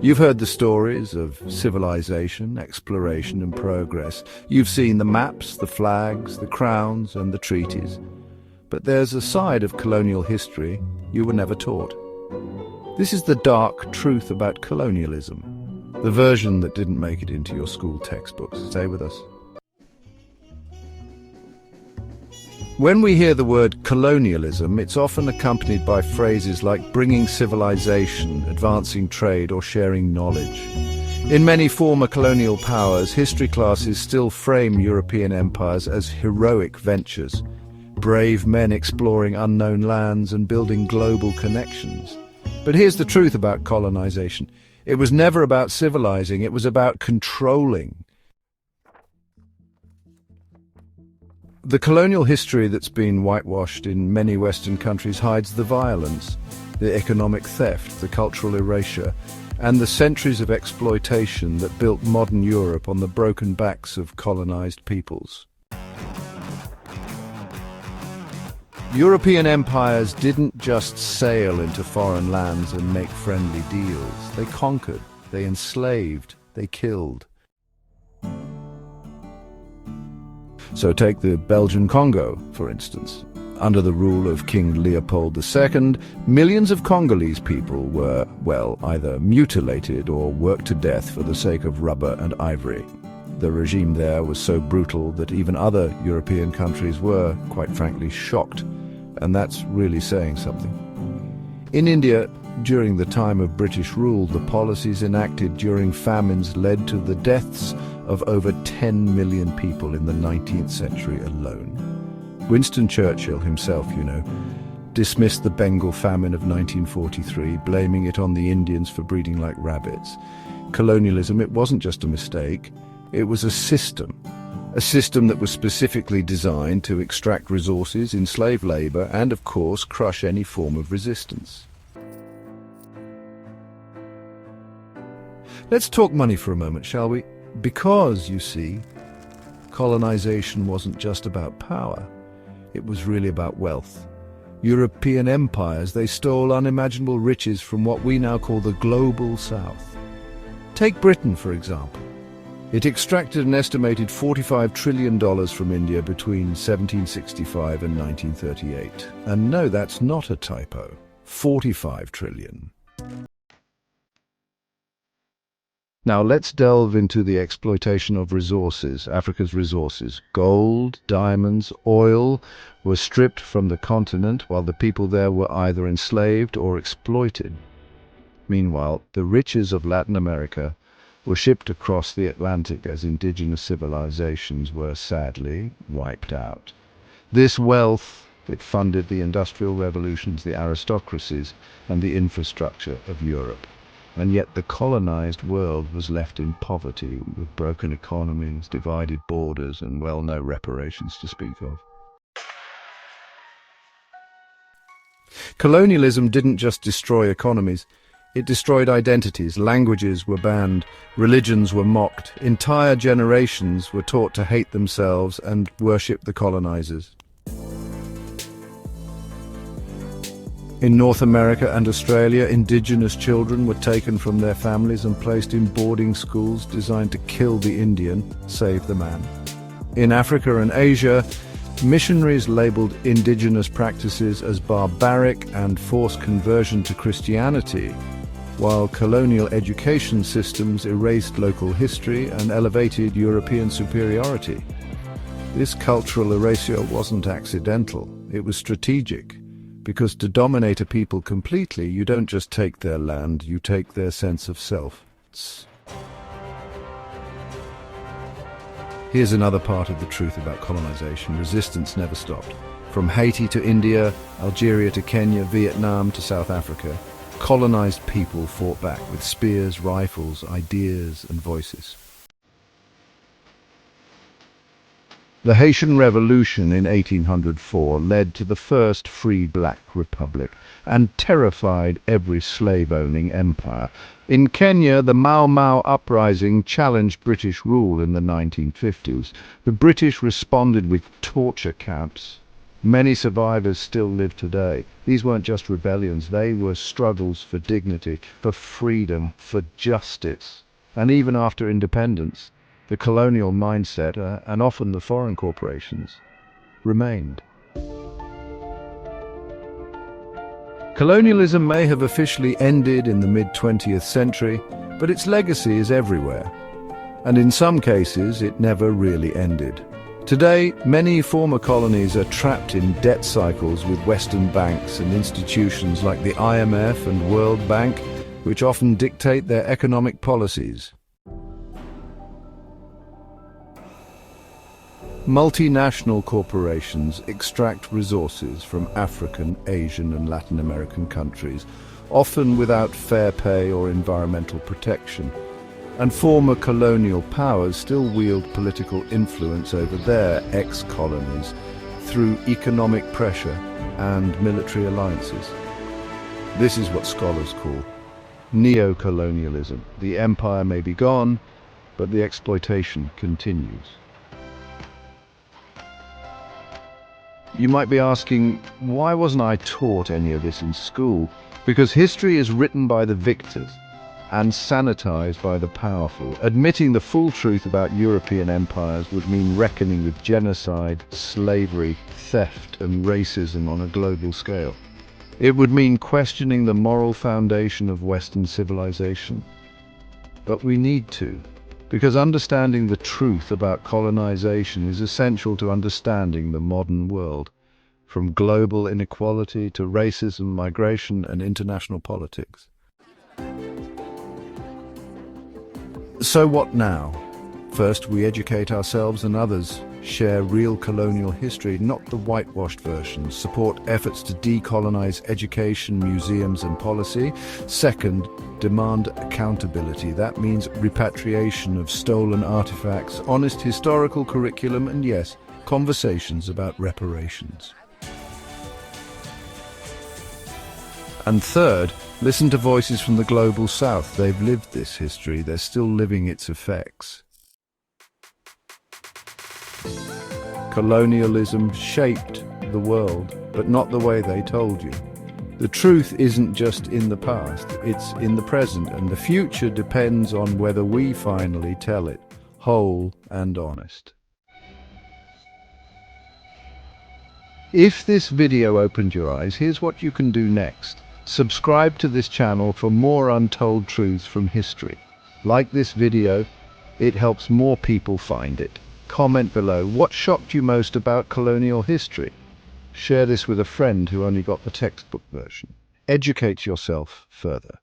You've heard the stories of civilization, exploration and progress. You've seen the maps, the flags, the crowns and the treaties. But there's a side of colonial history you were never taught. This is the dark truth about colonialism, the version that didn't make it into your school textbooks. Stay with us. When we hear the word colonialism, it's often accompanied by phrases like bringing civilization, advancing trade, or sharing knowledge. In many former colonial powers, history classes still frame European empires as heroic ventures, brave men exploring unknown lands and building global connections. But here's the truth about colonization. It was never about civilizing, it was about controlling. The colonial history that's been whitewashed in many Western countries hides the violence, the economic theft, the cultural erasure, and the centuries of exploitation that built modern Europe on the broken backs of colonized peoples. European empires didn't just sail into foreign lands and make friendly deals. They conquered, they enslaved, they killed. So take the Belgian Congo, for instance. Under the rule of King Leopold II, millions of Congolese people were, well, either mutilated or worked to death for the sake of rubber and ivory. The regime there was so brutal that even other European countries were, quite frankly, shocked. And that's really saying something. In India, during the time of British rule, the policies enacted during famines led to the deaths of over 10 million people in the 19th century alone. Winston Churchill himself, dismissed the Bengal famine of 1943, blaming it on the Indians for breeding like rabbits. Colonialism, it wasn't just a mistake, it was a system that was specifically designed to extract resources, enslave labor, and of course crush any form of resistance. Let's talk money for a moment, shall we? Because, you see, colonization wasn't just about power. It was really about wealth. European empires, they stole unimaginable riches from what we now call the global south. Take Britain, for example. It extracted an estimated $45 trillion from India between 1765 and 1938. And no, that's not a typo. 45 trillion. Now let's delve into the exploitation of resources, Africa's resources. Gold, diamonds, oil were stripped from the continent while the people there were either enslaved or exploited. Meanwhile, the riches of Latin America were shipped across the Atlantic as indigenous civilizations were sadly wiped out. This wealth, it funded the industrial revolutions, the aristocracies, and the infrastructure of Europe. And yet the colonized world was left in poverty, with broken economies, divided borders, and, well, no reparations to speak of. Colonialism didn't just destroy economies. It destroyed identities. Languages were banned, religions were mocked, entire generations were taught to hate themselves and worship the colonizers. In North America and Australia, indigenous children were taken from their families and placed in boarding schools designed to kill the Indian, save the man. In Africa and Asia, missionaries labeled indigenous practices as barbaric and forced conversion to Christianity, while colonial education systems erased local history and elevated European superiority. This cultural erasure wasn't accidental, it was strategic. Because to dominate a people completely, you don't just take their land, you take their sense of self. Here's another part of the truth about colonization. Resistance never stopped. From Haiti to India, Algeria to Kenya, Vietnam to South Africa, colonized people fought back with spears, rifles, ideas, and voices. The Haitian Revolution in 1804 led to the first free black republic and terrified every slave-owning empire. In Kenya, the Mau Mau uprising challenged British rule in the 1950s. The British responded with torture camps, Many survivors still live today. These weren't just rebellions, they were struggles for dignity, for freedom, for justice. And even after independence, the colonial mindset, and often the foreign corporations, remained. Colonialism may have officially ended in the mid-20th century, but its legacy is everywhere. And in some cases, it never really ended. Today, many former colonies are trapped in debt cycles with Western banks and institutions like the IMF and World Bank, which often dictate their economic policies. Multinational corporations extract resources from African, Asian and Latin American countries, often without fair pay or environmental protection. And former colonial powers still wield political influence over their ex-colonies through economic pressure and military alliances. This is what scholars call neo-colonialism. The empire may be gone, but the exploitation continues. You might be asking, why wasn't I taught any of this in school? Because history is written by the victors and sanitized by the powerful. Admitting the full truth about European empires would mean reckoning with genocide, slavery, theft and racism on a global scale. It would mean questioning the moral foundation of Western civilization. But we need to, because understanding the truth about colonization is essential to understanding the modern world, from global inequality to racism, migration and international politics. So what now? First, we educate ourselves and others, share real colonial history, not the whitewashed versions, support efforts to decolonize education, museums and policy. Second, demand accountability. That means repatriation of stolen artifacts, honest historical curriculum and yes, conversations about reparations. And third, listen to voices from the global south. They've lived this history, they're still living its effects. Colonialism shaped the world, but not the way they told you. The truth isn't just in the past, it's in the present, and the future depends on whether we finally tell it, whole and honest. If this video opened your eyes, here's what you can do next. Subscribe to this channel for more untold truths from history. Like this video, it helps more people find it. Comment below, what shocked you most about colonial history? Share this with a friend who only got the textbook version. Educate yourself further.